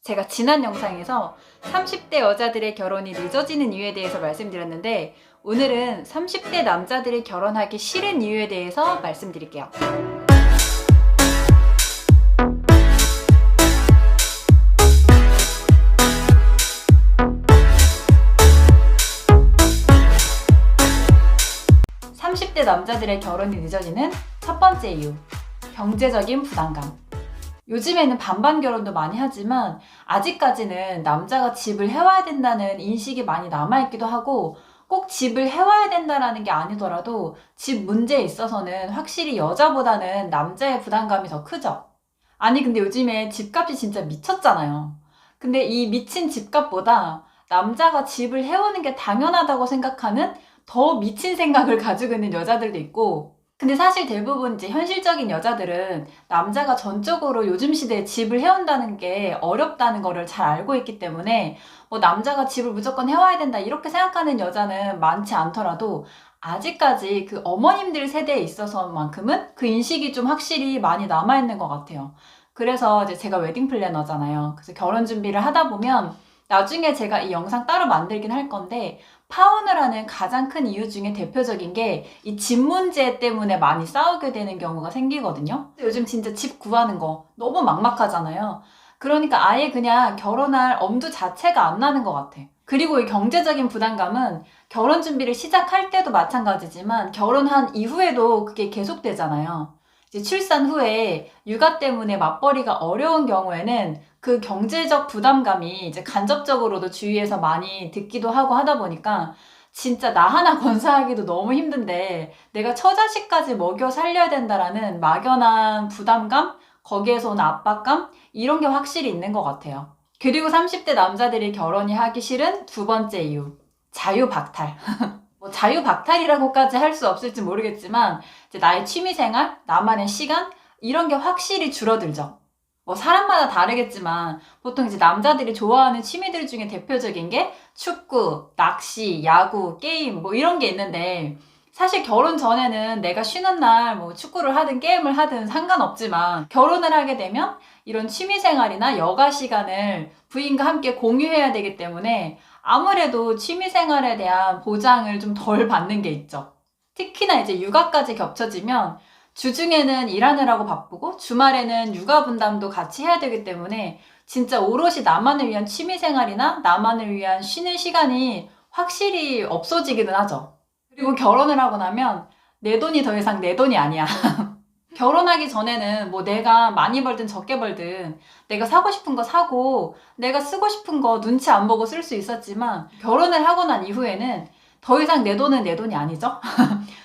제가 지난 영상에서 30대 여자들의 결혼이 늦어지는 이유에 대해서 말씀드렸는데 오늘은 30대 남자들이 결혼하기 싫은 이유에 대해서 말씀드릴게요. (30대) 남자들의 결혼이 늦어지는 첫 번째 이유, 경제적인 부담감. 요즘에는 반반 결혼도 많이 하지만 아직까지는 남자가 집을 해와야 된다는 인식이 많이 남아있기도 하고, 꼭 집을 해와야 된다라는 게 아니더라도 집 문제에 있어서는 확실히 여자보다는 남자의 부담감이 더 크죠. 아니 근데 요즘에 집값이 진짜 미쳤잖아요. 근데 이 미친 집값보다 남자가 집을 해오는 게 당연하다고 생각하는 더 미친 생각을 가지고 있는 여자들도 있고, 근데 사실 대부분 이제 현실적인 여자들은 남자가 전적으로 요즘 시대에 집을 해온다는 게 어렵다는 거를 잘 알고 있기 때문에 뭐 남자가 집을 무조건 해와야 된다 이렇게 생각하는 여자는 많지 않더라도 아직까지 그 어머님들 세대에 있어서만큼은 그 인식이 좀 확실히 많이 남아있는 것 같아요. 그래서 이제 제가 웨딩 플래너잖아요. 그래서 결혼 준비를 하다 보면 나중에 제가 이 영상 따로 만들긴 할 건데, 파혼을 하는 가장 큰 이유 중에 대표적인 게 이 집 문제 때문에 많이 싸우게 되는 경우가 생기거든요. 요즘 진짜 집 구하는 거 너무 막막하잖아요. 그러니까 아예 그냥 결혼할 엄두 자체가 안 나는 것 같아. 그리고 이 경제적인 부담감은 결혼 준비를 시작할 때도 마찬가지지만 결혼한 이후에도 그게 계속되잖아요. 이제 출산 후에 육아 때문에 맞벌이가 어려운 경우에는 그 경제적 부담감이 이제 간접적으로도 주위에서 많이 듣기도 하고 하다 보니까 진짜 나 하나 건사하기도 너무 힘든데 내가 처자식까지 먹여 살려야 된다라는 막연한 부담감, 거기에서 오는 압박감, 이런 게 확실히 있는 것 같아요. 그리고 30대 남자들이 결혼이 하기 싫은 두 번째 이유, 자유박탈. 뭐 자유박탈이라고까지 할 수 없을지 모르겠지만 이제 나의 취미생활, 나만의 시간, 이런 게 확실히 줄어들죠. 뭐 사람마다 다르겠지만 보통 이제 남자들이 좋아하는 취미들 중에 대표적인 게 축구, 낚시, 야구, 게임 뭐 이런 게 있는데, 사실 결혼 전에는 내가 쉬는 날 뭐 축구를 하든 게임을 하든 상관없지만 결혼을 하게 되면 이런 취미생활이나 여가 시간을 부인과 함께 공유해야 되기 때문에 아무래도 취미생활에 대한 보장을 좀 덜 받는 게 있죠. 특히나 이제 육아까지 겹쳐지면 주중에는 일하느라고 바쁘고 주말에는 육아 분담도 같이 해야 되기 때문에 진짜 오롯이 나만을 위한 취미생활이나 나만을 위한 쉬는 시간이 확실히 없어지기는 하죠. 그리고 결혼을 하고 나면 내 돈이 더 이상 내 돈이 아니야. 결혼하기 전에는 뭐 내가 많이 벌든 적게 벌든 내가 사고 싶은 거 사고 내가 쓰고 싶은 거 눈치 안 보고 쓸 수 있었지만, 결혼을 하고 난 이후에는 더 이상 내 돈은 내 돈이 아니죠.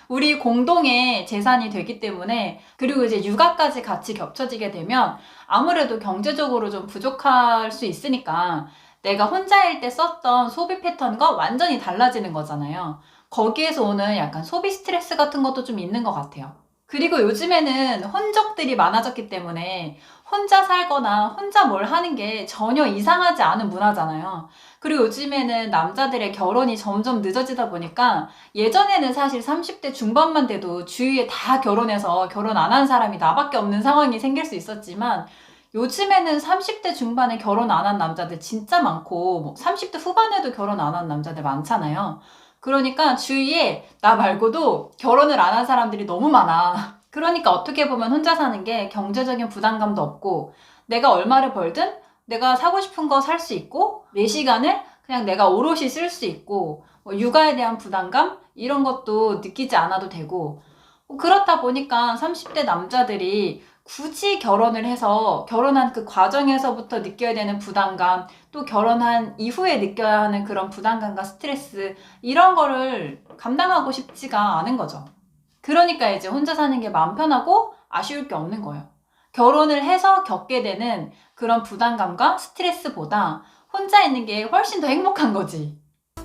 우리 공동의 재산이 되기 때문에, 그리고 이제 육아까지 같이 겹쳐지게 되면 아무래도 경제적으로 좀 부족할 수 있으니까 내가 혼자일 때 썼던 소비 패턴과 완전히 달라지는 거잖아요. 거기에서 오는 약간 소비 스트레스 같은 것도 좀 있는 것 같아요. 그리고 요즘에는 혼적들이 많아졌기 때문에 혼자 살거나 혼자 뭘 하는 게 전혀 이상하지 않은 문화잖아요. 그리고 요즘에는 남자들의 결혼이 점점 늦어지다 보니까 예전에는 사실 30대 중반만 돼도 주위에 다 결혼해서 결혼 안 한 사람이 나밖에 없는 상황이 생길 수 있었지만, 요즘에는 30대 중반에 결혼 안 한 남자들 진짜 많고 뭐 30대 후반에도 결혼 안 한 남자들 많잖아요. 그러니까 주위에 나 말고도 결혼을 안 한 사람들이 너무 많아. 그러니까 어떻게 보면 혼자 사는 게 경제적인 부담감도 없고, 내가 얼마를 벌든 내가 사고 싶은 거 살 수 있고, 내 시간을 그냥 내가 오롯이 쓸 수 있고, 뭐 육아에 대한 부담감 이런 것도 느끼지 않아도 되고, 그렇다 보니까 30대 남자들이 굳이 결혼을 해서 결혼한 그 과정에서부터 느껴야 되는 부담감, 또 결혼한 이후에 느껴야 하는 그런 부담감과 스트레스, 이런 거를 감당하고 싶지가 않은 거죠. 그러니까 이제 혼자 사는 게 마음 편하고 아쉬울 게 없는 거예요. 결혼을 해서 겪게 되는 그런 부담감과 스트레스보다 혼자 있는 게 훨씬 더 행복한 거지.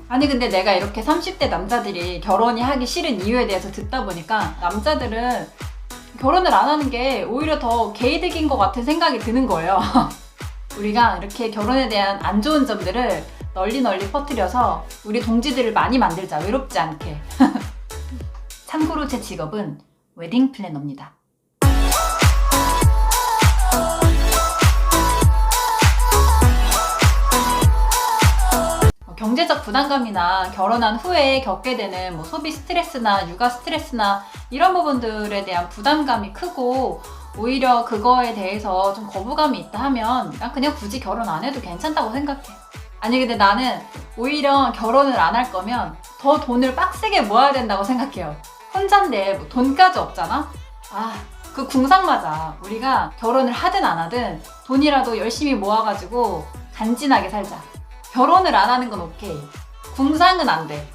아니 근데 내가 이렇게 30대 남자들이 결혼이 하기 싫은 이유에 대해서 듣다 보니까 남자들은 결혼을 안 하는 게 오히려 더 개이득인 것 같은 생각이 드는 거예요. 우리가 이렇게 결혼에 대한 안 좋은 점들을 널리 퍼뜨려서 우리 동지들을 많이 만들자, 외롭지 않게. 참고로 제 직업은 웨딩 플래너입니다. 경제적 부담감이나 결혼한 후에 겪게 되는 뭐 소비 스트레스나 육아 스트레스나 이런 부분들에 대한 부담감이 크고 오히려 그거에 대해서 좀 거부감이 있다 하면 난 그냥 굳이 결혼 안 해도 괜찮다고 생각해. 아니 근데 나는 오히려 결혼을 안 할 거면 더 돈을 빡세게 모아야 된다고 생각해요. 혼잔데 뭐 돈까지 없잖아? 그 궁상 맞아. 우리가 결혼을 하든 안 하든 돈이라도 열심히 모아가지고 간지나게 살자. 결혼을 안 하는 건 오케이. 궁상은 안 돼.